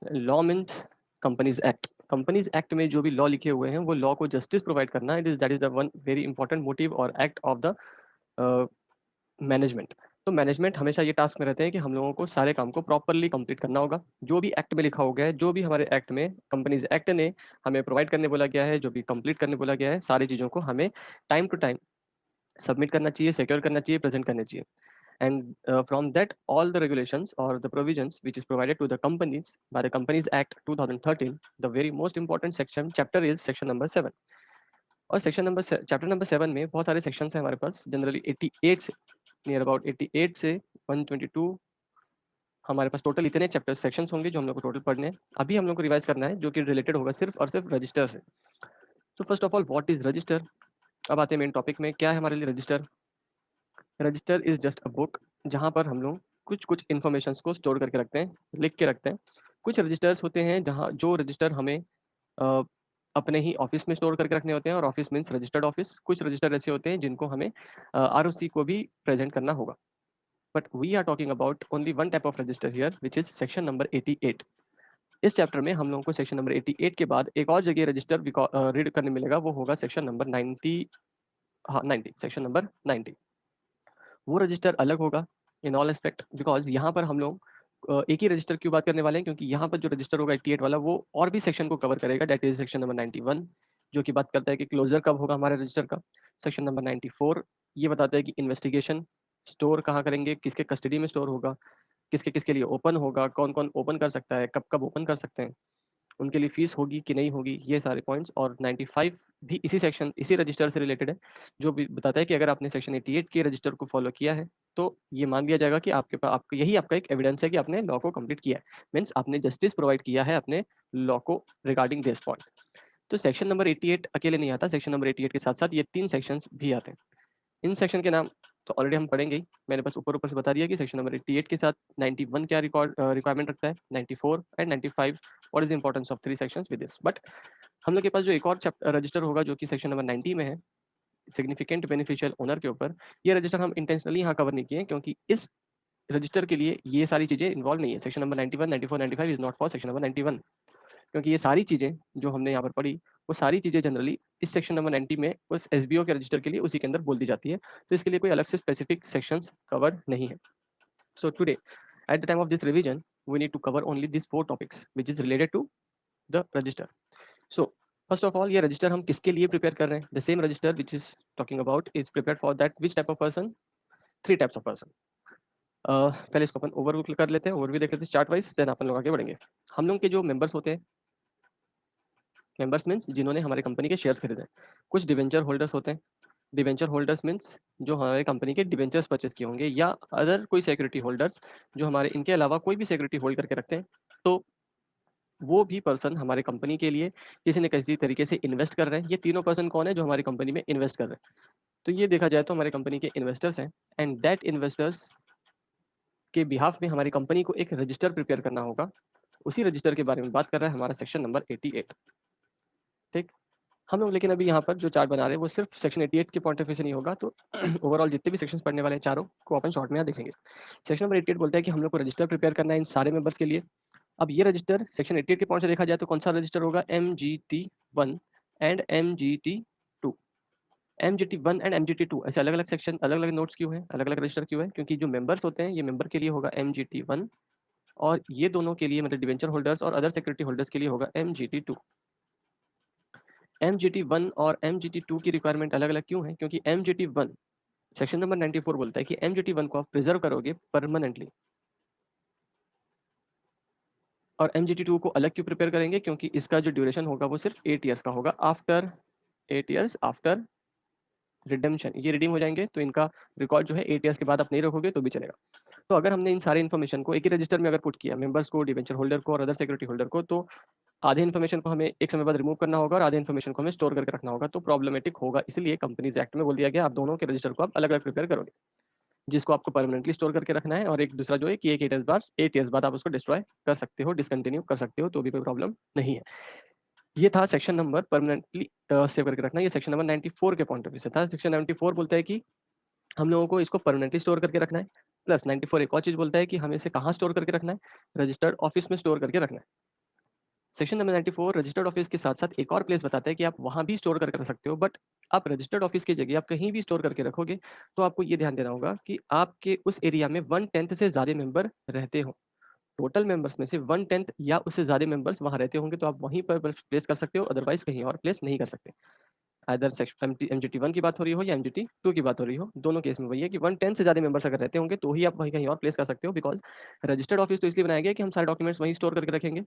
Law means companies act. Companies act में जो भी लॉ लिखे हुए हैं वो लॉ को जस्टिस प्रोवाइड करना, it is that is the one very important motive और एक्ट ऑफ द मैनेजमेंट। तो मैनेजमेंट हमेशा ये टास्क में रहते हैं कि हम लोगों को सारे काम को प्रॉपरली कंप्लीट करना होगा। जो भी एक्ट में लिखा हो गया है, जो भी हमारे एक्ट में कंपनीज एक्ट ने हमें प्रोवाइड करने बोला गया है, जो भी कंप्लीट करने बोला गया है, सारी चीज़ों को हमें टाइम टू टाइम सबमिट करना चाहिए, सिक्योर करना चाहिए, प्रेजेंट करना चाहिए। And from that, all the regulations or the provisions which is provided to the companies by the Companies Act 2013, the very most important section chapter is section number 7। और section number chapter number 7 में बहुत सारे sections हैं हमारे पास, generally 88 से near about 88 से 122 हमारे पास total इतने चैप्टर सेक्शंस होंगे जो हम लोग को टोटल पढ़ने हैं। अभी हम लोग को रिवाइज करना है जो कि रिलेटेड होगा सिर्फ और सिर्फ रजिस्टर से। तो first of all what is register. अब आते हैं मेन टॉपिक में, क्या है हमारे लिए register. Register is just a book जहाँ पर हम लोग कुछ कुछ इन्फॉर्मेशन को स्टोर करके रखते हैं, लिख के रखते हैं। कुछ रजिस्टर्स होते हैं जहाँ जो रजिस्टर हमें अ, अपने ही ऑफिस में स्टोर करके रखने होते हैं, और ऑफिस मीन्स रजिस्टर्ड ऑफिस। कुछ रजिस्टर ऐसे होते हैं जिनको हमें आरओसी को भी प्रेजेंट करना होगा। But we are talking about only one type of register here which is section number 88। इस चैप्टर में हम लोगों को सेक्शन नंबर 88 के बाद एक और जगह रजिस्टर रीड करने मिलेगा, वो होगा सेक्शन नंबर 90। हाँ 90, सेक्शन नंबर 90। वो रजिस्टर अलग होगा इन ऑल एस्पेक्ट, बिकॉज यहाँ पर हम लोग एक ही रजिस्टर की बात करने वाले हैं, क्योंकि यहाँ पर जो रजिस्टर होगा 88 वाला वो और भी सेक्शन को कवर करेगा, दैट इज सेक्शन नंबर 91 जो कि बात करता है कि क्लोजर कब होगा हमारे रजिस्टर का। सेक्शन नंबर 94 ये बताता है कि इन्वेस्टिगेशन स्टोर कहाँ करेंगे, किसके कस्टडी में स्टोर होगा, किसके किसके लिए ओपन होगा, कौन कौन ओपन कर सकता है, कब कब ओपन कर सकते हैं, उनके लिए फीस होगी कि नहीं होगी, ये सारे पॉइंट्स। और 95 भी इसी सेक्शन इसी रजिस्टर से रिलेटेड है, जो भी बताता है कि अगर आपने सेक्शन 88 के रजिस्टर को फॉलो किया है तो ये मान लिया जाएगा कि आपके पास आपका यही आपका एक एविडेंस है कि आपने लॉ को कंप्लीट किया है, मीन्स आपने जस्टिस प्रोवाइड किया है अपने लॉ को रिगार्डिंग दिस पॉइंट। तो सेक्शन नंबर 88 अकेले नहीं आता, सेक्शन नंबर 88 के साथ साथ ये 3 सेक्शंस भी आते हैं। इन सेक्शन के नाम तो ऑलरेडी हम पढ़ेंगे ही, मैंने बस ऊपर ऊपर से बता दिया कि सेक्शन नंबर 88 के साथ 91 क्या रिक्वायरमेंट रखता है, 94 and 95 what is the importance of 3 sections with this. But हम लोग के पास जो एक और रजिस्टर होगा जो कि सेक्शन नंबर 90 में है, सिग्निफिकेंट बेनिफिशियल ओनर के ऊपर। ये रजिस्टर हम इंटेंशनली यहाँ कवर नहीं किए क्योंकि इस रजिस्टर के लिए ये सारी चीजें इन्वॉल्व नहीं है। Section number 91, 94, 95 is not for section number 91, क्योंकि ये सारी चीजें जो हमने यहाँ पर पढ़ी वो सारी चीजें जनरली इस सेक्शन नंबर 90 में उस एसबीओ के रजिस्टर के लिए उसी के अंदर बोल दी जाती है। तो इसके लिए कोई अलग से स्पेसिफिक सेक्शंस कवर नहीं है। So today at the time of this revision we need to cover only these 4 topics which is related to the register. So first of all ये रजिस्टर हम किसके लिए प्रिपेयर कर रहे हैं, the same register which is talking about is prepared for that which type of person, 3 types of person। पहले इसको अपन overview कर लेते हैं, ओवरव्यू देख लेते हैं चार्ट वाइज, देन अपन लोग आगे बढ़ेंगे। हम लोग के जो मेंबर्स होते हैं, मेंबर्स मीन्स जिन्होंने हमारे कंपनी के शेयर्स खरीदे हैं। कुछ डिवेंचर होल्डर्स होते हैं, डिवेंचर होल्डर्स मीन्स जो हमारे कंपनी के डिवेंचर्स परचेस किए होंगे, या अदर कोई सिक्योरिटी होल्डर्स जो हमारे इनके अलावा कोई भी सिक्योरिटी होल्ड करके रखते हैं। तो वो भी पर्सन हमारे कंपनी के लिए किसी न किसी तरीके से इन्वेस्ट कर रहे हैं। ये तीनों पर्सन कौन है जो हमारी कंपनी में इन्वेस्ट कर रहे हैं, तो ये देखा जाए तो हमारे कंपनी के इन्वेस्टर्स हैं। एंड दैट इन्वेस्टर्स के बिहाफ में हमारी कंपनी को एक रजिस्टर प्रिपेयर करना होगा। उसी रजिस्टर के बारे में बात कर रहा है हमारा सेक्शन नंबर 88। ठीक, हम लोग लेकिन अभी यहाँ पर जो चार्ट बना रहे हैं वो सिर्फ सेक्शन 88 के पॉइंट ऑफ व्यू से नहीं होगा, तो ओवरऑल जितने भी सेक्शंस पढ़ने वाले हैं चारों को अपन शॉर्ट में यहाँ देखेंगे। सेक्शन नंबर 88 बोलता है कि हम लोग को रजिस्टर प्रिपेयर करना है इन सारे मेंबर्स के लिए। अब ये रजिस्टर सेक्शन 88 के पॉइंट से देखा जाए तो कौन सा रजिस्टर होगा, MGT1 and MGT2। MGT1 and MGT2 ऐसे अलग अलग सेक्शन, अलग अलग नोट्स क्यों है, अलग अलग रजिस्टर क्यों है, क्योंकि जो मेंबर्स होते हैं ये मेंबर के लिए होगा MGT1, और ये दोनों के लिए मतलब डिवेंचर होल्डर्स और अदर सिक्योरिटी होल्डर्स के लिए होगा MGT2। MGT1 और MGT2 की रिक्वायरमेंट अलग अलग क्यों है, क्योंकि MGT1 सेक्शन नंबर 94 बोलता है कि MGT1 को आप प्रिजर्व करोगे परमानेंटली, और MGT2 को अलग क्यों प्रिपेयर करेंगे, क्योंकि इसका जो ड्यूरेशन होगा वो सिर्फ 8 ईयर्स का होगा। आफ्टर 8 ईयर्स आफ्टर रिडेम्पशन ये रिडीम हो जाएंगे, तो इनका रिकॉर्ड जो है 8 ईयर्स के बाद आप नहीं रखोगे तो भी चलेगा। तो अगर हमने इन सारे इन्फॉर्मेशन को एक ही रजिस्टर में अगर पुट किया, मेंबर्स को, डिवेंचर होल्डर को और अदर सिक्योरिटी होल्डर को, तो आधे इन्फॉर्मेशन को हमें एक समय बाद रिमूव करना होगा और आधे इन्फॉर्मेशन को हमें स्टोर करके रखना होगा, तो प्रॉब्लमेटिक होगा। इसलिए कंपनीज एक्ट में बोल दिया गया आप दोनों के रजिस्टर को आप अलग अलग प्रिपेयर करोगे, जिसको आपको परमानेंटली स्टोर करके रखना है, और एक दूसरा जो है कि एक 8 ईयर्स बाद आप उसको डिस्ट्रॉय कर सकते हो, डिसकंटिन्यू कर सकते हो, तो भी कोई प्रॉब्लम नहीं है। ये था सेक्शन नंबर परमानेंटली सेव करके रखना, ये सेक्शन नंबर 94 के पॉइंट ऑफ व्यू से था। सेक्शन 94 बोलता है कि हम लोगों को इसको परमानेंटली स्टोर करके रखना है। प्लस 94 एक और चीज बोलता है कि हमें इसे कहाँ स्टोर करके रखना है, रजिस्टर्ड ऑफिस में स्टोर करके रखना है। सेक्शन नंबर 94 रजिस्टर्ड ऑफिस के साथ साथ एक और प्लेस बताता है कि आप वहाँ भी स्टोर करके रख सकते हो, बट आप रजिस्टर्ड ऑफिस की जगह आप कहीं भी स्टोर करके रखोगे तो आपको ये ध्यान देना होगा कि आपके उस एरिया में 1/10 से ज़्यादा मेंबर रहते हो। टोटल मेंबर्स में से 1/10 या उससे ज़्यादा मेंबर्स वहाँ रहते होंगे तो आप वहीं पर प्लेस कर सकते हो, अदरवाइज़ कहीं और प्लेस नहीं कर सकते। आइदर सेक्शन एमजीटी 1 की बात हो रही हो या एमजीटी 2 की बात हो रही हो, दोनों केस में वही है कि 1/10 से ज़्यादा मेंबर्स अगर रहते होंगे तो ही आप वहीं कहीं और प्लेस कर सकते हो, बिकॉज़ रजिस्टर्ड ऑफिस तो इसलिए बनाया गया है कि हम सारे डॉक्यूमेंट्स वहीं स्टोर करके रखेंगे।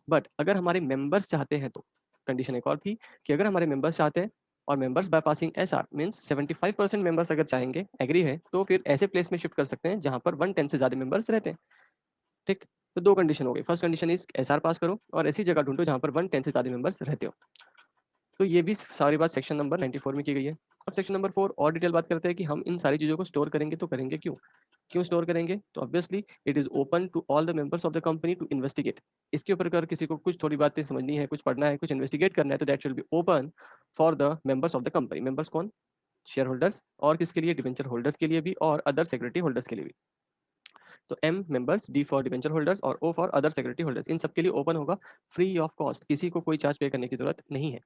बट अगर हमारे मेंबर्स चाहते हैं तो कंडीशन एक और थी कि अगर हमारे मेंबर्स चाहते हैं और members by passing SR means 75% members अगर चाहेंगे, एग्री है, तो फिर ऐसे प्लेस में शिफ्ट कर सकते हैं जहां पर 1/10 से ज्यादा मेंबर्स रहते हैं। ठीक, तो दो कंडीशन हो गई। फर्स्ट कंडीशन इज एसआर पास करो और ऐसी जगह ढूंढो जहां पर 1/10 से ज्यादा मेंबर्स रहते हो। तो ये भी सारी बात सेक्शन नंबर 94 में की गई है। अब सेक्शन नंबर 4 और डिटेल बात करते हैं कि हम इन सारी चीज़ों को स्टोर करेंगे तो करेंगे क्यों? क्यों स्टोर करेंगे? तो obviously it is open to all the members of the company to investigate. इसके ऊपर अगर किसी को कुछ थोड़ी बातें समझनी है, कुछ पढ़ना है, कुछ इन्वेस्टिगेट करना है तो that should be open for the members of the company. Members कौन? शेयर होल्डर्स और किसके लिए? डिबेंचर होल्डर्स के लिए भी और अदर सिक्योरिटी होल्डर्स के लिए भी। तो M members, D for debenture holders और O for other security holders. इन सब के लिए ओपन होगा फ्री ऑफ कॉस्ट। किसी को कोई चार्ज पे करने की जरूरत नहीं है।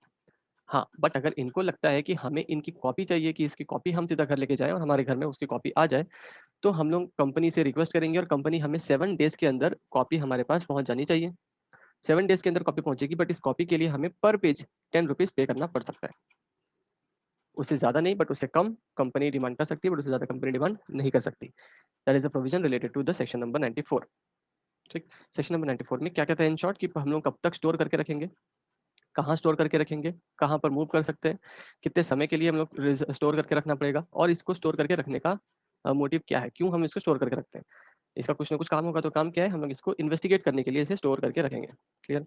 हाँ, बट अगर इनको लगता है कि हमें इनकी कॉपी चाहिए कि इसकी कॉपी हम सीधा घर लेके जाएँ और हमारे घर में उसकी कॉपी आ जाए, तो हम लोग कंपनी से रिक्वेस्ट करेंगे और कंपनी हमें 7 डेज़ के अंदर कॉपी हमारे पास पहुँच जानी चाहिए। 7 डेज़ के अंदर कॉपी पहुँचेगी, बट इस कॉपी के लिए हमें पर पेज ₹10 पे करना पड़ सकता है। उससे ज़्यादा नहीं, बट उससे कम कंपनी डिमांड कर सकती है, बट उससे ज़्यादा कंपनी डिमांड नहीं कर सकती। That is a provision related to the section number 94। ठीक, सेक्शन नंबर 94 में क्या कहता है इन शॉर्ट कि हम लोग कब तक स्टोर करके रखेंगे, कहाँ स्टोर करके रखेंगे, कहाँ पर मूव कर सकते हैं, कितने समय के लिए हम लोग स्टोर करके रखना पड़ेगा और इसको स्टोर करके रखने का मोटिव क्या है, क्यों हम इसको स्टोर करके रखते हैं। इसका कुछ ना कुछ काम होगा, तो काम क्या है, हम लोग इसको इन्वेस्टिगेट करने के लिए इसे स्टोर करके रखेंगे। क्लियर?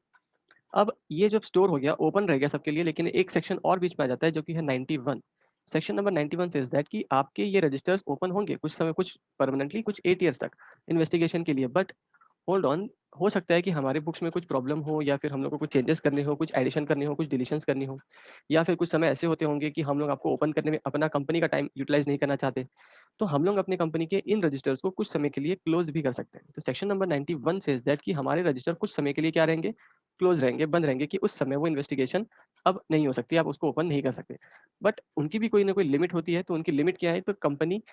अब ये जब स्टोर हो गया, ओपन रह गया सबके लिए, लेकिन एक सेक्शन और बीच में आ जाता है जो कि है 91। सेक्शन नंबर 91 सेज दैट कि आपके ये रजिस्टर्स ओपन होंगे कुछ समय, कुछ परमानेंटली, कुछ 8 ईयर्स तक इन्वेस्टिगेशन के लिए। बट होल्ड ऑन, हो सकता है कि हमारे बुक्स में कुछ प्रॉब्लम हो या फिर हम लोग को कुछ चेंजेस करने हो, कुछ एडिशन करनी हो, कुछ डिलीशंस करनी हो, या फिर कुछ समय ऐसे होते होंगे कि हम लोग आपको ओपन करने में अपना कंपनी का टाइम यूटिलाइज नहीं करना चाहते, तो हम लोग अपनी कंपनी के इन रजिस्टर्स को कुछ समय के लिए क्लोज भी कर सकते हैं। तो सेक्शन नंबर 91 सेज दैट कि हमारे रजिस्टर कुछ समय के लिए क्या रहेंगे, क्लोज रहेंगे, बंद रहेंगे, कि उस समय वो इन्वेस्टिगेशन अब नहीं हो सकती, आप उसको ओपन नहीं कर सकते। बट उनकी भी कोई ना कोई लिमिट होती है, तो उनकी लिमिट क्या है, तो company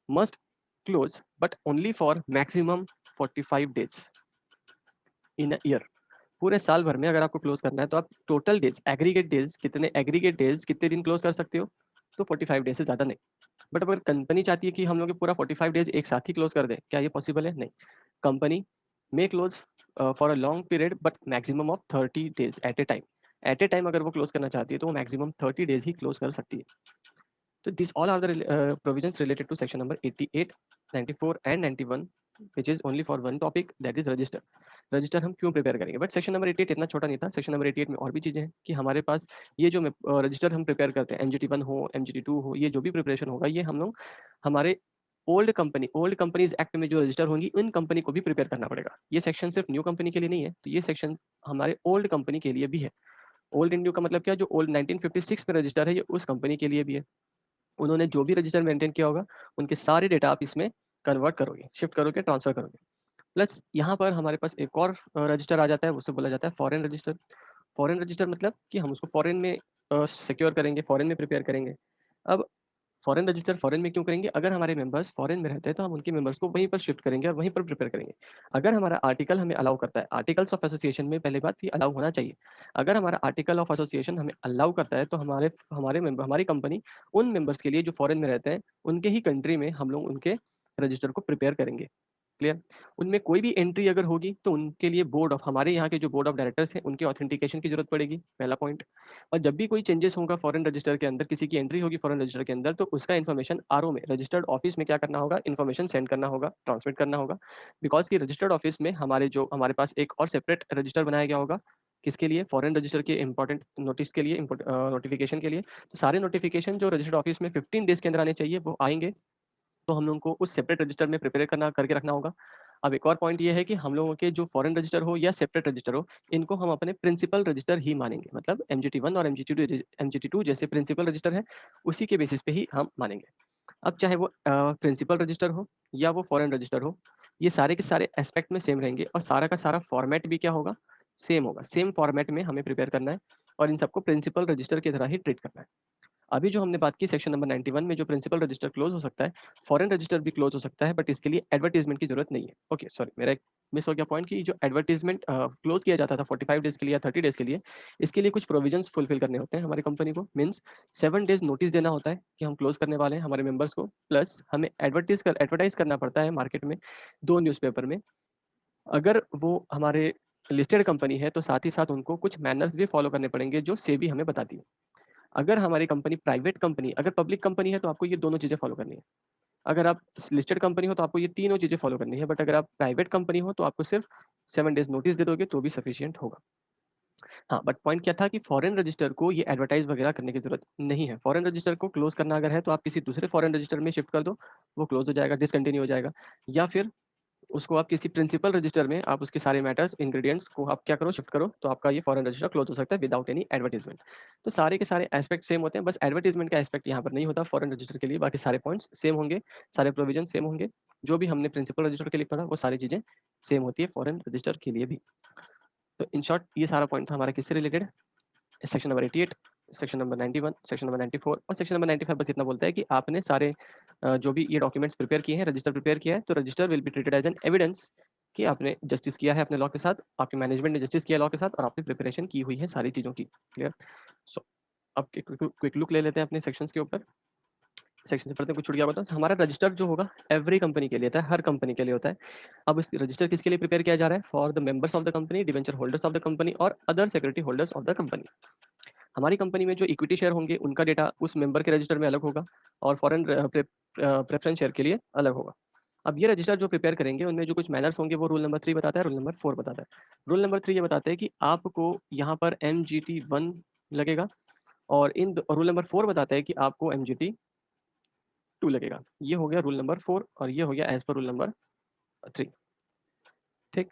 must close but only for maximum 45 days in a year. पूरे साल भर में अगर आपको क्लोज करना है तो आप टोटल डेज, एग्रीगेट डेज कितने दिन क्लोज कर सकते हो, तो 45 डेज से ज़्यादा नहीं। बट अगर कंपनी चाहती है कि हम लोग पूरा 45 डेज एक साथ ही क्लोज कर दें, क्या ये पॉसिबल है? नहीं। Company may close for a long period but maximum of 30 days at a time. At a time अगर वो क्लोज करना चाहती है तो वो मैक्सिमम 30 डेज ही क्लोज कर सकती है। So these all are the provisions related to section number 88, 94 and 91, which is only for one topic, that is register। Register हम क्यों प्रिपेयर करेंगे, बट सेक्शन नंबर 88 इतना छोटा नहीं था। सेक्शन नंबर 88 में और भी चीज़ें हैं कि हमारे पास ये जो रजिस्टर हम प्रिपेयर करते हैं, एमजीटी 1 हो, एमजीटी 2 हो, ये जो भी प्रिपरेशन होगा ये हम लोग हमारे ओल्ड कंपनीज एक्ट में जो रजिस्टर होंगी उन कंपनी को भी प्रिपेयर करना पड़ेगा। ये सेक्शन सिर्फ न्यू कंपनी के लिए नहीं है, तो ये सेक्शन हमारे ओल्ड कंपनी के लिए भी है। ओल्ड इन न्यू का मतलब क्या, जो ओल्ड 1956 में रजिस्टर है ये उस कंपनी के लिए भी है। उन्होंने जो भी रजिस्टर मेंटेन किया होगा, उनके सारे डेटा आप इसमें कन्वर्ट करोगे, शिफ्ट करोगे, ट्रांसफर करोगे। प्लस यहाँ पर हमारे पास एक और रजिस्टर आ जाता है, उसे बोला जाता है फॉरेन रजिस्टर। फॉरेन रजिस्टर मतलब कि हम उसको फॉरेन में सिक्योर करेंगे, फॉरेन में प्रिपेयर करेंगे। अब फॉरेन रजिस्टर फॉरेन में क्यों करेंगे? अगर हमारे मेंबर्स फॉरेन में रहते हैं तो हम उनके मेंबर्स को वहीं पर शिफ्ट करेंगे और वहीं पर प्रिपेयर करेंगे। अगर हमारा आर्टिकल हमें अलाउ करता है, आर्टिकल्स ऑफ एसोसिएशन में पहले बात ये अलाउ होना चाहिए। अगर हमारा आर्टिकल ऑफ एसोसिएशन हमें अलाउ करता है तो हमारी कंपनी उन मेंबर्स के लिए जो फॉरेन में रहते हैं, उनके ही कंट्री में हम लोग उनके रजिस्टर को प्रिपेयर करेंगे। क्लियर? उनमें कोई भी एंट्री अगर होगी तो उनके लिए हमारे यहाँ के जो बोर्ड ऑफ डायरेक्टर्स हैं उनके ऑथेंटिकेशन की जरूरत पड़ेगी, पहला पॉइंट। और जब भी कोई चेंजेस होगा फॉरेन रजिस्टर के अंदर, किसी की एंट्री होगी फॉरेन रजिस्टर के अंदर, तो उसका इन्फॉर्मेशन आरओ में, रजिस्टर्ड ऑफिस में क्या करना होगा, इन्फॉर्मेशन सेंड करना होगा, ट्रांसमिट करना होगा। बिकॉज की रजिस्टर्ड ऑफिस में हमारे पास एक और सेपरेट रजिस्टर बनाया गया होगा, किसके लिए? फॉरेन रजिस्टर के इंपॉर्टेंट नोटिस के लिए, नोटिफिकेशन के लिए। तो सारे नोटिफिकेशन जो रजिस्टर्ड ऑफिस में 15 डेज के अंदर आने चाहिए वो आएंगे, तो हम लोगों को उस सेपरेट रजिस्टर में प्रिपेयर करके रखना होगा। अब एक और पॉइंट ये है कि हम लोगों के जो फॉरेन रजिस्टर हो या सेपरेट रजिस्टर हो, इनको हम अपने प्रिंसिपल रजिस्टर ही मानेंगे। मतलब एमजीटी 1 और एमजीटी 2 जैसे प्रिंसिपल रजिस्टर है, उसी के बेसिस पे ही हम मानेंगे। अब चाहे वो प्रिंसिपल रजिस्टर हो या वो फॉरेन रजिस्टर हो, ये सारे के सारे एस्पेक्ट में सेम रहेंगे और सारा का सारा फॉर्मेट भी क्या होगा, सेम होगा, सेम फॉर्मेट में हमें प्रिपेयर करना है और इन सबको प्रिंसिपल रजिस्टर की तरह ही ट्रीट करना है। अभी जो हमने बात की सेक्शन नंबर 91 में जो प्रिंसिपल रजिस्टर क्लोज हो सकता है, फॉरेन रजिस्टर भी क्लोज हो सकता है, बट इसके लिए एडवर्टाइजमेंट की जरूरत नहीं है। ओके सॉरी, मेरा एक मिस हो गया पॉइंट कि जो एडवर्टाइजमेंट क्लोज किया जाता था 45 डेज के लिए या 30 डेज के लिए, इसके लिए कुछ प्रोविजंस फुलफिल करने होते हैं हमारी कंपनी को। मीन्स 7 डेज नोटिस देना होता है कि हम क्लोज करने वाले हैं हमारे मेंबर्स को, प्लस हमें एडवर्टाइज करना पड़ता है मार्केट में 2 न्यूज़पेपर में। अगर वो हमारे लिस्टेड कंपनी है तो साथ ही साथ उनको कुछ मैनर्स भी फॉलो करने पड़ेंगे जो सेबी हमें बताती है। अगर हमारी कंपनी प्राइवेट कंपनी, अगर पब्लिक कंपनी है तो आपको ये दोनों चीज़ें फॉलो करनी है। अगर आप लिस्टेड कंपनी हो तो आपको ये तीनों चीज़ें फॉलो करनी है, बट अगर आप प्राइवेट कंपनी हो तो आपको सिर्फ 7 डेज नोटिस दे दोगे तो भी सफिशिएंट होगा। हाँ, बट पॉइंट क्या था कि फॉरेन रजिस्टर को ये एडवर्टाइज वगैरह करने की जरूरत नहीं है। फॉरेन रजिस्टर को क्लोज करना अगर है तो आप किसी दूसरे फॉरेन रजिस्टर में शिफ्ट कर दो, वो क्लोज हो जाएगा, डिसकंटिन्यू हो जाएगा। या फिर उसको आप किसी प्रिंसिपल रजिस्टर में आप उसके सारे मैटर्स, इंग्रेडिएंट्स को आप क्या करो, शिफ्ट करो, तो आपका ये फॉरेन रजिस्टर क्लोज हो सकता है विदाउट एनी एडवर्टाइजमेंट। तो सारे के सारे एस्पेक्ट सेम होते हैं, बस एडवर्टाइजमेंट का एस्पेक्ट यहाँ पर नहीं होता फॉरेन रजिस्टर के लिए। बाकी सारे पॉइंट्स सेम होंगे, सारे प्रोविजन सेम होंगे। जो भी हमने प्रिंसिपल रजिस्टर के लिए पढ़ा वो सारी चीज़ें सेम होती है फॉरेन रजिस्टर के लिए भी। तो इन शॉर्ट ये सारा पॉइंट था हमारा किससे related, section number 88, section number 91, section number 94 और सेक्शन नंबर 95 बस इतना बोलता है कि आपने सारे जो भी ये डॉक्यूमेंट्स प्रिपेयर किए हैं, रजिस्टर प्रिपेयर किया है, तो register will be treated as an evidence कि आपने जस्टिस किया है अपने लॉ के साथ, आपके मैनेजमेंट ने जस्टिस किया लॉ के साथ और आपने प्रिपरेशन की हुई है सारी चीज़ों की। क्लियर? सो अब क्विक लुक ले लेते हैं अपने सेक्शंस के ऊपर। सेक्शन से पढ़ते हैं, कुछ छूट गया होगा तो हमारा रजिस्टर जो होगा एवरी कंपनी के लिए होता है, हर कंपनी के लिए होता है। अब इस रजिस्टर किसके लिए प्रिपेयर किया जा रहा है? For the members of the company, debenture holders of the company और other security holders of the company. हमारी कंपनी में जो इक्विटी शेयर होंगे उनका डेटा उस मेंबर के रजिस्टर में अलग होगा और फॉरेन प्रेफरेंस शेयर के लिए अलग होगा। अब ये रजिस्टर जो प्रिपेयर करेंगे उनमें जो कुछ मैनर्स होंगे वो रूल नंबर 3 बताता है, रूल नंबर 4 बताता है। रूल नंबर 3 ये बताता है कि आपको यहाँ पर MGT 1 लगेगा और रूल नंबर 4 बताता है कि आपको MGT 2 लगेगा। ये हो गया रूल नंबर 4 और ये हो गया एज पर रूल नंबर 3। ठीक,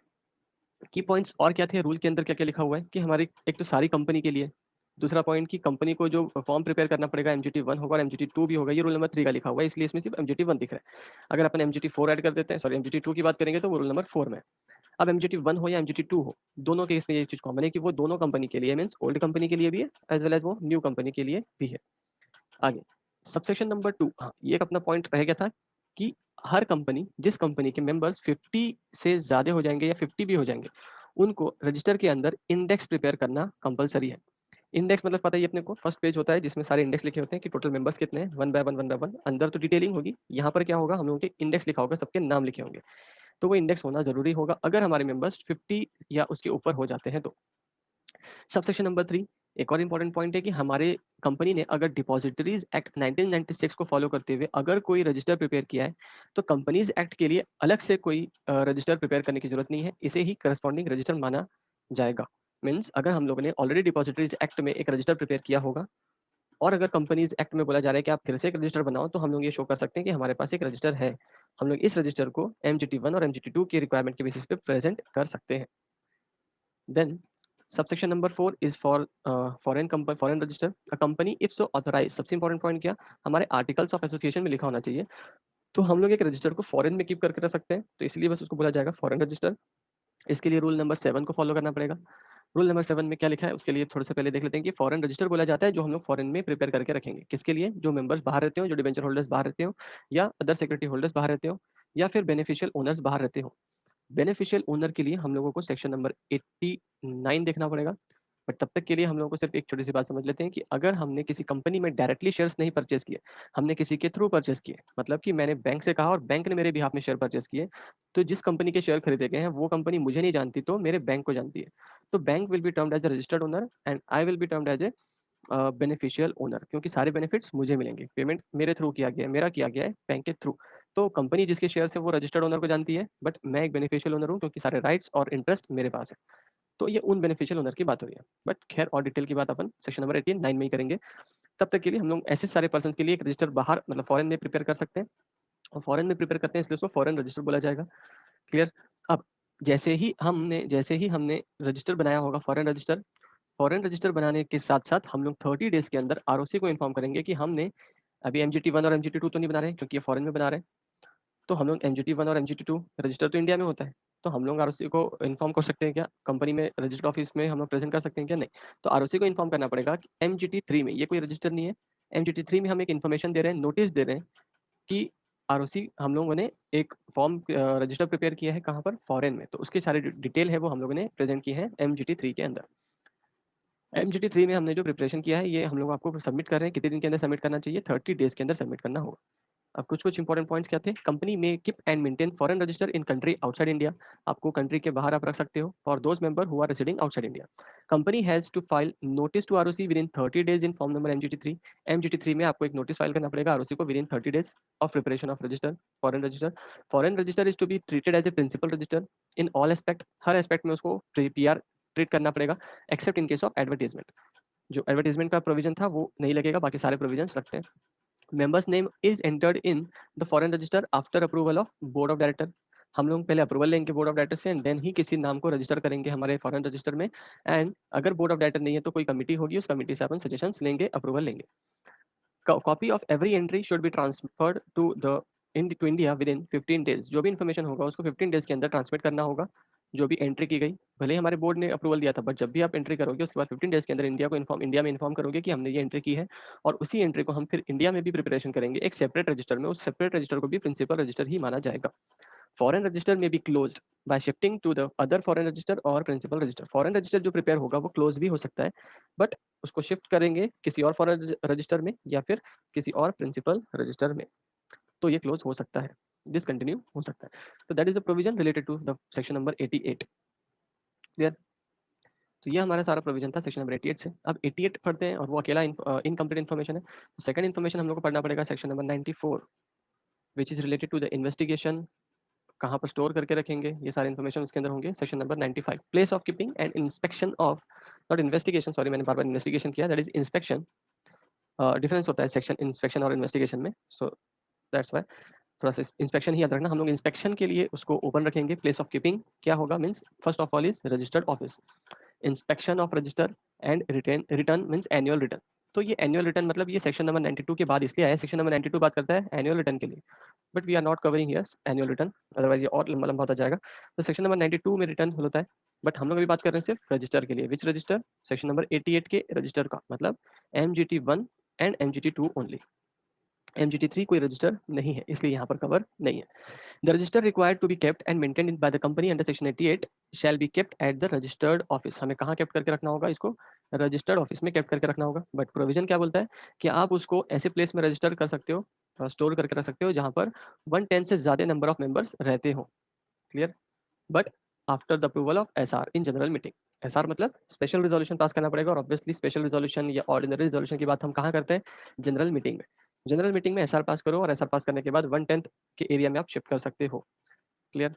की पॉइंट्स और क्या थे रूल के अंदर, क्या क्या लिखा हुआ है कि हमारी एक तो सारी कंपनी के लिए, दूसरा पॉइंट कि कंपनी को जो फॉर्म प्रिपेयर करना पड़ेगा MGT 1 होगा और MGT 2 भी होगा, ये रूल नंबर 3 का लिखा हुआ है, इसलिए इसमें सिर्फ MGT 1 दिख रहा है। अगर अपन MGT 4 ऐड कर देते हैं, सॉरी MGT 2 की बात करेंगे तो वो रूल नंबर 4 में है। अब MGT 1 हो या MGT 2 हो, दोनों केस में ये चीज कॉमन है कि वो दोनों कंपनी के लिए, मीन्स ओल्ड कंपनी के लिए भी है एज वेल एज वो न्यू कंपनी के लिए भी है। आगे सबसेक्शन नंबर 2, हाँ ये एक अपना पॉइंट रह गया था कि हर कंपनी, जिस कंपनी के मेंबर्स 50 से ज्यादा हो जाएंगे या 50 भी हो जाएंगे, उनको रजिस्टर के अंदर इंडेक्स प्रिपेयर करना कंपलसरी है। इंडेक्स मतलब पता ही अपने को, फर्स्ट पेज होता है जिसमें सारे इंडेक्स लिखे होते हैं कि टोटल मेंबर्स कितने हैं, वन बाय वन। अंदर तो डिटेलिंग होगी, यहाँ पर क्या होगा, हम लोगों के इंडेक्स लिखा होगा, सबके नाम लिखे होंगे, तो वो इंडेक्स होना जरूरी होगा अगर हमारे मेंबर्स 50 या उसके ऊपर हो जाते हैं तो। सबसेक्शन नंबर 3 एक और इंपॉर्टेंट पॉइंट है कि हमारे कंपनी ने अगर डिपॉजिटरीज एक्ट 1996 को फॉलो करते हुए अगर कोई रजिस्टर प्रिपेयर किया है तो कंपनीज एक्ट के लिए अलग से कोई रजिस्टर प्रिपेयर करने की जरूरत नहीं है, इसे ही करस्पॉन्डिंग रजिस्टर माना जाएगा। मीन्स अगर हम लोगों ने ऑलरेडी डिपॉजिटरीज एक्ट में एक रजिस्टर प्रिपेयर किया होगा और अगर कंपनीज एक्ट में बोला जा रहा है कि आप फिर से एक रजिस्टर बनाओ, तो हम लोग ये शो कर सकते हैं कि हमारे पास एक रजिस्टर है। हम लोग इस रजिस्टर को MGT 1 और MGT 2 की रिक्वायरमेंट के बेसिस पे प्रेजेंट कर सकते हैं। Then subsection number 4 is for foreign register. A company if so authorized, सबसे इंपॉर्टेंट पॉइंट क्या, हमारे आर्टिकल्स ऑफ एसोसिएशन में लिखा होना चाहिए। तो हम लोग एक रजिस्टर को फॉरेन में कीप करके रख सकते हैं, तो इसलिए बस उसको बोला जाएगा फॉरेन रजिस्टर। इसके लिए रूल नंबर 7 को फॉलो करना पड़ेगा। रूल नंबर 7 में क्या लिखा है उसके लिए थोड़ा सा पहले देख लेते हैं कि फॉरेन रजिस्टर बोला जाता है जो हम लोग फॉरेन में प्रिपेयर करके रखेंगे, किसके लिए, जो मेंबर्स बाहर रहते हो, जो डिवेंचर होल्डर्स बाहर रहते हो या अदर सिक्योरिटी होल्डर्स बाहर रहते हो या फिर बेनिफिशियल ओनर्स बाहर रहते हो। बेनिफिशियल ओनर के लिए हम लोगों को सेक्शन नंबर 89 देखना पड़ेगा। बट तब तक के लिए हम लोगों को सिर्फ एक छोटी सी बात समझ लेते हैं कि अगर हमने किसी कंपनी में डायरेक्टली शेयर्स नहीं परचेज किए, हमने किसी के थ्रू परचेज किए, मतलब कि मैंने बैंक से कहा और बैंक ने मेरे बिहाफ में शेयर परचेज किए, तो जिस कंपनी के शेयर खरीदे गए हैं वो कंपनी मुझे नहीं जानती, तो मेरे बैंक को जानती है। तो bank will be termed as a registered owner and I will be termed as a beneficial owner, क्योंकि सारे बेनिफिट्स मुझे मिलेंगे, पेमेंट मेरे थ्रू किया गया है, मेरा किया गया है बैंक के थ्रू। तो कंपनी जिसके शेयर है वो रजिस्टर्ड ओनर को जानती है, बट मैं एक बेनिफिशियल ओनर हूँ क्योंकि सारे राइट्स और इंटरेस्ट मेरे पास है। तो ये उन बेनिफिशियल ओनर की बात हो रही है, बट खैर और डिटेल की बात अपन सेक्शन नंबर 89 में ही करेंगे। तब तक के लिए हम लोग ऐसे सारे पर्सन के लिए एक रजिस्टर बाहर मतलब फॉरेन में प्रिपेयर कर सकते हैं, और फॉरेन में प्रिपेयर करते हैं इसलिए उसको फॉरेन रजिस्टर बोला जाएगा। क्लियर? अब जैसे ही हमने रजिस्टर बनाया होगा फॉरेन रजिस्टर बनाने के साथ साथ हम लोग 30 डेज के अंदर ROC को इन्फॉर्म करेंगे कि हमने अभी MGT 1 और MGT 2 तो नहीं बना रहे क्योंकि ये फॉरेन में बना रहे हैं, तो हम लोग MGT 1 और MGT 2 रजिस्टर तो इंडिया में होता है, तो हम लोग आरओसी को इन्फॉर्म कर सकते हैं क्या? कंपनी में रजिस्टर्ड ऑफिस में हम लोग प्रेज़ेंट कर सकते हैं क्या? नहीं। तो आरओसी को इन्फॉर्म करना पड़ेगा कि एमजीटी 3 में, ये कोई रजिस्टर नहीं है। एमजीटी 3 में हम एक इन्फॉर्मेशन दे रहे हैं, नोटिस दे रहे हैं कि आरओसी हम लोगों ने एक फॉर्म रजिस्टर प्रिपेयर किया है, कहाँ पर? फॉरेन में। तो उसकी सारी डिटेल है वो हम लोगों ने प्रेज़ेंट की है एमजीटी 3 के अंदर। एमजीटी 3 में हमने जो प्रिपरेशन किया है, ये हम लोग आपको सबमिट कर रहे हैं। कितने दिन के अंदर सबमिट करना चाहिए? 30 डेज़ के अंदर सबमिट करना होगा। अब कुछ-कुछ इंपॉर्टेंट पॉइंट्स क्या थे? कंपनी में keep and maintain foreign register in country outside India. आपको कंट्री के बाहर आप रख सकते हो for those member who are residing outside India. Company has to file notice to ROC within 30 days in form number MGT 3। MGT 3 में आपको एक नोटिस फाइल करना पड़ेगा आरओसी को within 30 days of preparation of register, foreign register. Foreign register is to be treated as a principal register in all aspect. हर aspect में उसको PR treat करना पड़ेगा except in case of advertisement. जो advertisement का provision था वो नहीं लगेगा, बाकी सारे प्रोविजंस लगते हैं। Members name is entered in the foreign register after approval of board of director. हम लोग पहले अप्रूवल लेंगे बोर्ड ऑफ डायरेक्टर से एंड देन ही किसी नाम को रजिस्टर करेंगे हमारे फॉरेन रजिस्टर में। एंड अगर बोर्ड ऑफ डायरेक्टर नहीं है तो कोई कमिटी होगी, उस कमिटी से अपन सजेशंस लेंगे, अप्रूवल लेंगे। Copy of every entry should be transferred to the to India within 15 days. जो भी इन्फॉर्मेशन होगा उसको 15 डेज के अंदर ट्रांसमिट करना होगा, जो भी एंट्री की गई। भले ही हमारे बोर्ड ने अप्रूवल दिया था, बट जब भी आप एंट्री करोगे उसके बाद 15 डेज के अंदर इंडिया में इन्फॉर्म करोगे कि हमने ये एंट्री की है। और उसी एंट्री को हम फिर इंडिया में भी प्रिपरेशन करेंगे एक सेपरेट रजिस्टर में। उस सेपरेट रजिस्टर को भी प्रिंसिपल रजिस्टर ही माना जाएगा। फॉरेन रजिस्टर में be closed by shifting to the other foreign register और प्रिंसिपल रजिस्टर। फॉरेन रजिस्टर जो प्रिपेयर होगा वो क्लोज भी हो सकता है, बट उसको शिफ्ट करेंगे किसी और फॉरेन रजिस्टर में या फिर किसी और प्रिंसिपल रजिस्टर में। तो ये क्लोज हो सकता है, डिसकंटिन्यू हो सकता है। तो that is the provision related to the section number 88। Clear? तो ये हमारा सारा प्रोविजन था सेक्शन नंबर 88 से। अब 88 पढ़ते हैं और वो अकेला इनकम्प्लीट इन्फॉर्मेशन है। तो सेकंड इन्फॉर्मेशन हम लोग को पढ़ना पड़ेगा section number 94 which is related to the investigation. कहाँ पर स्टोर करके रखेंगे, ये सारे इन्फॉर्मेशन उसके अंदर होंगे। Section number 95 place of keeping and inspection of, not investigation, sorry मैंने बार बार इन्वेस्टिगेशन किया, दैट इज इंस्पेक्शन। डिफरेंस होता है सेक्शन इंस्पेक्शन और इन्वेस्टिगेशन में, सो दैट्स वाई थोड़ा सा इंस्पेक्शन ही याद रखना। हम लोग इंस्पेक्शन के लिए उसको ओपन रखेंगे। प्लेस ऑफ कीपिंग क्या होगा? Means first of all is registered office. Inspection of register and return, return means annual return. तो ये एनुअल रिटर्न मतलब ये सेक्शन नंबर 92 के बाद इसलिए आया। सेक्शन नंबर 92 बात करता है एनुअल रिटर्न के लिए, but we are not covering here annual return, otherwise ये और लंबा लंबा होता जाएगा। तो सेक्शन नंबर 92 में रिटर्न होता है, बट हम लोग अभी बात कर रहे हैं सिर्फ रजिस्टर के लिए। विच रजिस्टर? सेक्शन नंबर 88 के रजिस्टर का, मतलब MGT 1 and MGT 2 only. MGT 3 कोई रजिस्टर नहीं है, इसलिए यहाँ पर कवर नहीं है। The register required to be kept and maintained by the company under section 88 shall be kept at the registered office. हमें कहाँ केप्ट करके रखना होगा? इसको रजिस्टर्ड ऑफिस में केप्ट करके रखना होगा। बट प्रोविजन क्या बोलता है कि आप उसको ऐसे प्लेस में रजिस्टर कर सकते हो, स्टोर करके रख सकते हो जहाँ पर 110 से ज्यादा नंबर ऑफ मेंबर्स रहते हो। Clear? But after the approval of SR in general meeting. SR मतलब स्पेशल रिजोल्यूशन पास करना पड़ेगा, और ऑब्वियसली स्पेशल रिजोल्यूशन या ऑर्डिनरी रिजोल्यूशन की बात हम कहाँ करते हैं? जनरल मीटिंग में। जनरल मीटिंग में एसआर पास करो और एसआर पास करने के बाद 1/10 के एरिया में आप शिफ्ट कर सकते हो। क्लियर?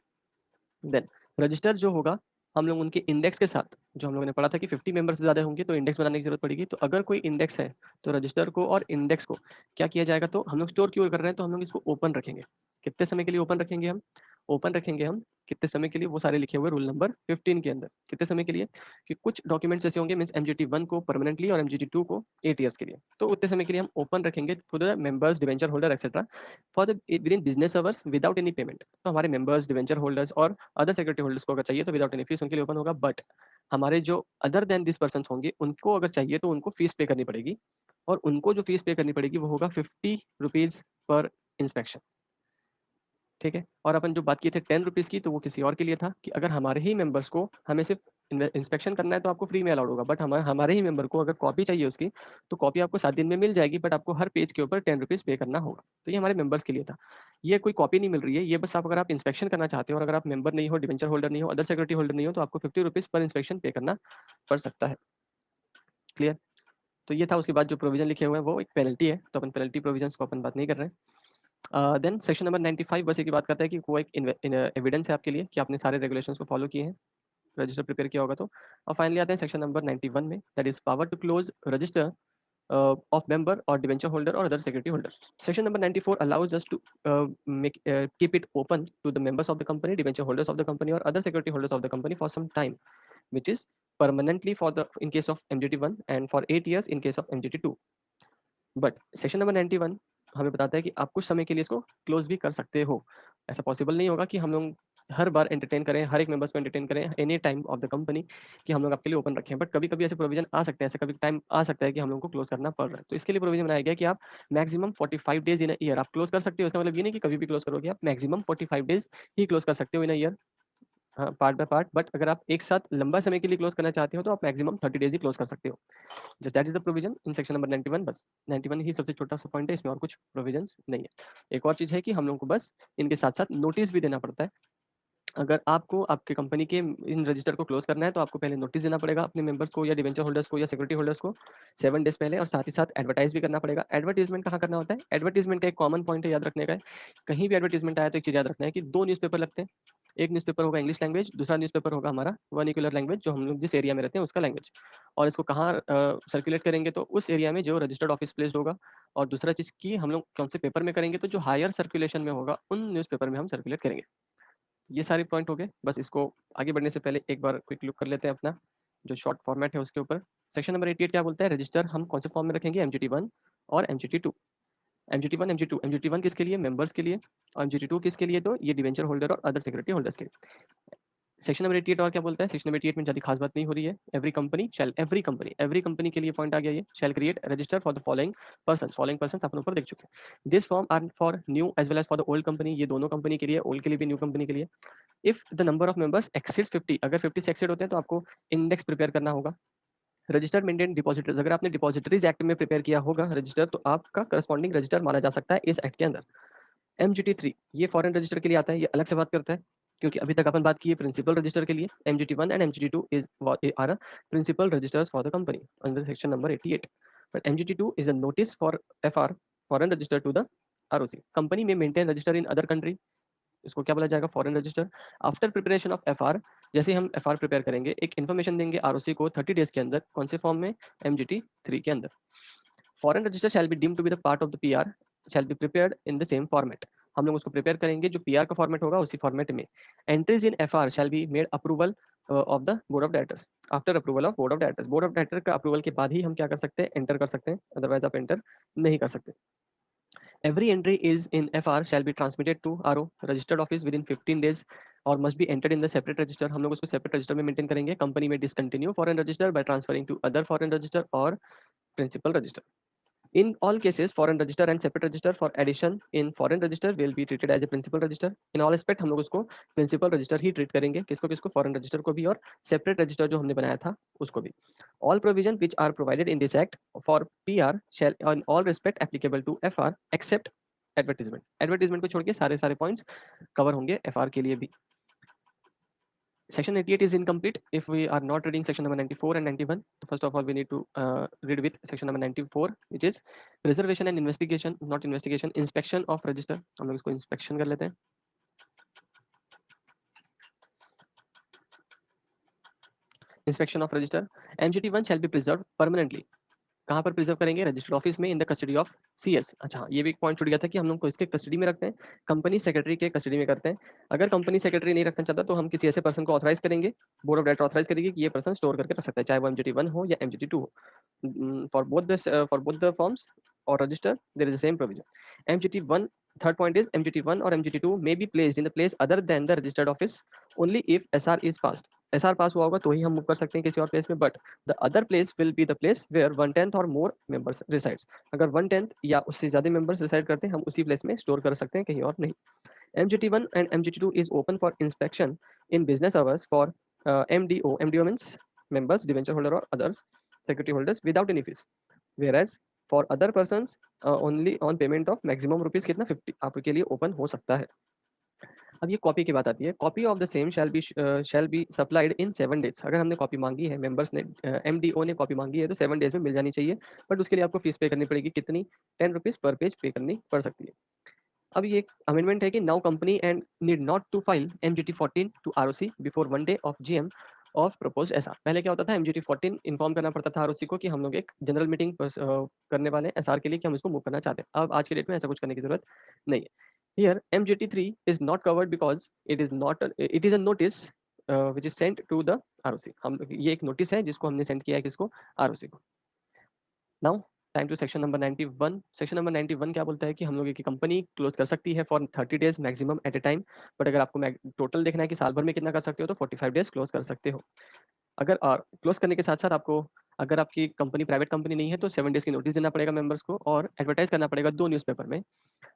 देन रजिस्टर जो होगा, हम लोग उनके इंडेक्स के साथ, जो हम लोगों ने पढ़ा था कि 50 मेंबर से ज़्यादा होंगे तो इंडेक्स बनाने की जरूरत पड़ेगी। तो अगर कोई इंडेक्स है तो रजिस्टर को और इंडेक्स को क्या किया जाएगा? तो हम लोग स्टोर क्यों कर रहे हैं? तो हम लोग इसको ओपन रखेंगे। कितने समय के लिए ओपन रखेंगे हम? ओपन रखेंगे हम कितने समय के लिए? वो सारे लिखे हुए रूल नंबर 15 के अंदर। कितने समय के लिए? कि कुछ डॉक्यूमेंट्स ऐसे होंगे, मीन्स एमजीटी 1 को परमानेंटली और एमजीटी 2 को 8 ईयर्स के लिए। तो उतने समय के लिए हम ओपन रखेंगे for the members, debenture holder etcetera for the with in business hours without any payment. तो हमारे मेंबर्स, डिवेंचर होल्डर्स और अदर सिक्योरिटी होल्डर्स को अगर चाहिए तो विदाउट एनी फीस उनके लिए ओपन होगा। बट हमारे जो अदर देन दिस पर्सन होंगे उनको अगर चाहिए तो उनको फीस पे करनी पड़ेगी, और उनको जो फीस पे करनी पड़ेगी वो होगा 50 रुपीज पर इंस्पेक्शन। ठीक है? और अपन जो बात की थे 10 रुपीज़ की, तो वो किसी और के लिए था कि अगर हमारे ही मेंबर्स को हमें सिर्फ इंस्पेक्शन करना है तो आपको फ्री में अलाउड होगा, बट हमारे ही मेंबर को अगर कॉपी चाहिए उसकी, तो कॉपी आपको 7 दिन में मिल जाएगी, बट आपको हर पेज के ऊपर 10 रुपीज़ पे करना होगा। तो ये हमारे मेंबर्स के लिए था। ये कोई कॉपी नहीं मिल रही है, ये बस आप अगर आप इंस्पेक्शन करना चाहते हो और अगर आप मेंबर नहीं हो, डिवेंचर होल्डर नहीं हो, अदर सिक्योरिटी होल्डर नहीं हो, तो आपको 50 रुपीज़ पर इंस्पेक्शन पे करना पड़ सकता है। क्लियर? तो ये था। उसके बाद जो प्रोविजन लिखे हुए हैं वो एक पेनल्टी है, तो अपन पेनल्टी प्रोविजंस को अपन बात नहीं कर रहे हैं। देन सेक्शन नंबर 95 बस एक ही बात करता है कि वो एक एविडेंस है आपके लिए कि आपने सारे रेगुलेशंस को फॉलो किए हैं, रजिस्टर प्रिपेयर किया होगा तो। और फाइनली आते हैं सेक्शन नंबर 91 में, that is power to close register of member or debenture holder or other security holders. Section number 94 allows us to keep it open to the members of the company, debenture holders of the company or other security holders of the company for some time, which is permanently for the in case of MGT1 and for 8 years in case of MGT2. But section number 91 हमें बताता है कि आप कुछ समय के लिए इसको क्लोज भी कर सकते हो। ऐसा पॉसिबल नहीं होगा कि हम लोग हर बार एंटरटेन करें, हर एक मेंबर्स को एंटरटेन करें any time of the company कि हम लोग आपके लिए ओपन रखें। बट कभी-कभी ऐसे प्रोविजन आ सकते हैं, ऐसे कभी टाइम आ सकता है कि हम लोगों को क्लोज करना पड़ रहा है। तो इसके लिए प्रोविजन बनाया गया है कि आप maximum 45 days in a year आप क्लोज कर सकते हो। इसका मतलब ये नहीं कि कभी भी क्लोज करोगे, आप मैक्सिमम 45 डेज़ ही क्लोज कर सकते हो इन अ ईयर। हाँ, पार्ट बाय पार्ट। बट अगर आप एक साथ लंबा समय के लिए क्लोज करना चाहते हो तो आप मैक्सिमम 30 डेज़ ही क्लोज कर सकते हो। Just that is the provision in section number 91 बस। 91 ही सबसे छोटा-सा पॉइंट है, इसमें और कुछ प्रोविजंस नहीं है। एक और चीज़ है कि हम लोगों को बस इनके साथ-साथ नोटिस भी देना पड़ता है। अगर आपको आपके कंपनी के इन रजिस्टर को क्लोज करना है तो आपको पहले नोटिस देना पड़ेगा अपने मेंबर्स को या डिबेंचर होल्डर्स को या सिक्योरिटी होल्डर्स को 7 डेज़ पहले, और साथ ही साथ एडवर्टाइज़ भी करना पड़ेगा। एडवर्टाइज़मेंट कहाँ करना होता है? एडवर्टाइज़मेंट का एक कॉमन पॉइंट है याद रखने का है, कहीं भी एडवर्टाइज़मेंट आया तो एक चीज़ याद रखना है कि 2 न्यूज़पेपर लगते हैं। एक न्यूज़पेपर होगा इंग्लिश लैंग्वेज, दूसरा न्यूज़पेपर होगा हमारा वर्नाक्युलर लैंग्वेज, जो हम लोग जिस एरिया में रहते हैं उसका लैंग्वेज। और इसको कहाँ सर्कुलेट करेंगे तो उस एरिया में जो रजिस्टर्ड ऑफिस प्लेस्ड होगा। और दूसरा चीज़ कि हम लोग कौन से पेपर में करेंगे, तो जो हायर सर्कुलेशन में होगा उन न्यूज़पेपर में हम सर्कुलेट करेंगे। ये सारे पॉइंट हो गए। बस इसको आगे बढ़ने से पहले एक बार क्विक लुक कर लेते हैं अपना जो शॉर्ट फॉर्मेट है उसके ऊपर। सेक्शन नंबर 88 क्या बोलता है? रजिस्टर हम कौन से फॉर्म में रखेंगे? एमजीटी 1 और एमजीटी 2। MGT 1, MGT 2। एमजीटी 1 किसके लिए? मेंबर्स के लिए। और एमजीटी 2 किसके लिए? तो ये डिवेंचर होल्डर और अदर सिक्योरिटी होल्डर्स के लिए। सेक्शन नंबर 88 और क्या बोलता है? सेक्शन नंबर 88 में ज़्यादा खास बात नहीं हो रही है। एवरी कंपनी के लिए पॉइंट आ गया ये। Shall create register for the following persons अपन ऊपर देख चुके हैं। This form are for new as well as for the old company. ये दोनों कंपनी के लिए, ओल्ड के लिए भी, न्यू कंपनी के लिए। If the number of members exceeds 50, अगर 50 से एक्सीड होते हैं तो आपको इंडेक्स प्रिपेयर करना होगा। रजिस्टर मेंटेन डिपॉजिटरीज, अगर आपने डिपॉजिटरीज एक्ट में प्रिपेयर किया होगा रजिस्टर तो आपका करस्पॉन्डिंग रजिस्टर माना जा सकता है इस एक्ट के अंदर। एमजीटी 3 ये फॉरेन रजिस्टर के लिए आता है, ये अलग से बात करता है क्योंकि अभी तक अपन बात की है प्रिंसिपल रजिस्टर के लिए। MGT 1 and MGT 2 is are principal registers for the company under section number 88। But MGT 2 is a notice for FR foreign register to the ROC. Company में maintain register in other country, इसको क्या बोला जाएगा? Foreign register. After preparation of FR, जैसे ही हम FR prepare करेंगे एक इन्फॉर्मेशन देंगे आरओसी को 30 डेज के अंदर। कौन से फॉर्म में? एमजीटी 3 के अंदर। Foreign register shall be deemed to be the part of the PR shall be prepared in the same format. हम लोग उसको प्रिपेयर करेंगे जो पीआर का फॉर्मेट होगा उसी फॉर्मेट में। Entries in FR shall be made approval of the board of directors after approval of board of directors. Board of director का अप्रूवल के बाद ही हम क्या कर सकते हैं? एंटर कर सकते हैं, अदरवाइज आप एंटर नहीं कर सकते। Every entry is in FR shall be transmitted to RO registered office within 15 days और must be entered in the separate register। हम लोग उसको separate register में maintain करेंगे। कंपनी में discontinue foreign register by transferring to other foreign register और principal register। In all cases, foreign register and separate register for addition in foreign register will be treated as a principal register। In all aspect हम लोग उसको principal register ही treat करेंगे। किसको किसको? foreign register को भी और separate register जो हमने बनाया था उसको भी। All provision which are provided in this act for PR shall in all respect applicable to FR except advertisement। advertisement को छोड़ के सारे सारे points cover होंगे FR के लिए भी। Section 88 is incomplete if we are not reading section number 94 and 91. So first of all, we need to read with section number 94, which is preservation and investigation, not investigation, inspection of register। हम लोग इसको inspection कर लेते हैं। Inspection of register, MGT 1 shall be preserved permanently। कहाँ पर preserve करेंगे? Registered office में in the custody of CS. अच्छा हाँ, ये भी एक पॉइंट छूट गया था कि हम लोग को इसके कस्टडी में रखते हैं, कंपनी सेक्रेटरी के कस्टडी में करते हैं। अगर कंपनी सेक्रेटरी नहीं रखना चाहता तो हम किसी ऐसे पर्सन को ऑथराइज करेंगे, बोर्ड ऑफ डायरेक्टर ऑथराइज करेगी कि ये पर्सन स्टोर करके रख सकता है, चाहे वो एमजीटी 1 हो या एमजीटी 2 हो। फॉर बोथ द फॉर्म्स और register there is the same provision. MGT 1, third point is MGT 1 और MGT 2 may be placed in the place other than the registered office only if SR is passed. SR pass हुआ होगा तो ही हम move कर सकते हैं किसी और प्लेस में, but the other place will be the place where 1/10 और मोर मेंबर्स रिसाइड्स। अगर 1/10 या उससे ज्यादा मेंबर्स रिसाइड करते हैं हम उसी प्लेस में स्टोर कर सकते हैं, कहीं और नहीं। MGT 1 and MGT 2 is open for inspection in business hours for MDO। MDO means members, debenture holder or others, security holders without any fees। Whereas for other persons only on payment of maximum rupees कितना 50 आपके लिए open हो सकता है। अब ये copy की बात आती है। Copy of the same shall be supplied in 7 days. अगर हमने कॉपी मांगी है, मेंबर्स ने एमडीओ ने कॉपी मांगी है तो 7 डेज में मिल जानी चाहिए, बट उसके लिए आपको फीस पे करनी पड़ेगी। कितनी? 10 रुपीज पर पेज पे करनी पड़ सकती है। अब ये एक अमेंडमेंट है कि now company and need not to file MGT 14 to ROC before 1 day of GM of propose SR. पहले क्या होता था? एमजीटी 14 इन्फॉर्म करना पड़ता था आरओसी को कि हम लोग एक जनरल मीटिंग करने वाले हैं एसआर के लिए कि हम इसको मूव करना चाहते हैं। अब आज के डेट में ऐसा कुछ करने की जरूरत नहीं है। Here, MGT3 is not covered because it is a notice which is sent to the ROC। हम ये एक नोटिस है जिसको हमने सेंड किया है किसको? ROC को। Now time to section number 91। Section number 91 क्या बोलता है कि हम लोग की कंपनी क्लोज कर सकती है for 30 days maximum at a time, but अगर आपको टोटल देखना है कि साल भर में कितना कर सकते हो तो 45 डेज क्लोज कर सकते हो। अगर क्लोज करने के साथ साथ आपको, अगर आपकी कंपनी प्राइवेट कंपनी नहीं है तो 7 डेज की नोटिस देना पड़ेगा मेंबर्स को, और एडवर्टाइज करना पड़ेगा 2 न्यूज़पेपर में।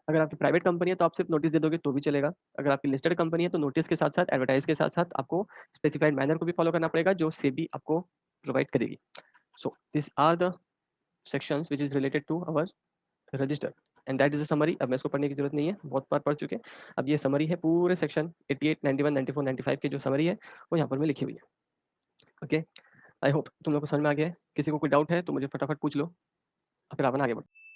अगर आपकी प्राइवेट कंपनी है तो आप सिर्फ नोटिस दे दोगे तो भी चलेगा। अगर आपकी लिस्टेड कंपनी है तो नोटिस के साथ साथ एडवर्टाइज के साथ साथ आपको स्पेसिफाइड मैनर को भी फॉलो करना पड़ेगा जो सेबी आपको प्रोवाइड करेगी। So this are the sections which is related to our register and that is a summary. अब मैं इसको पढ़ने की जरूरत नहीं है, बहुत बार पढ़ चुके हैं। अब ये समरी है पूरे सेक्शन 88, 91, 94, 95 की जो समरी है वो यहाँ पर मैं लिखी हुई है। ओके, आई होप तुम लोग को समझ में आ गया है। किसी को कोई डाउट है तो मुझे फटाफट पूछ लो, फिर अपन आगे बढ़ो।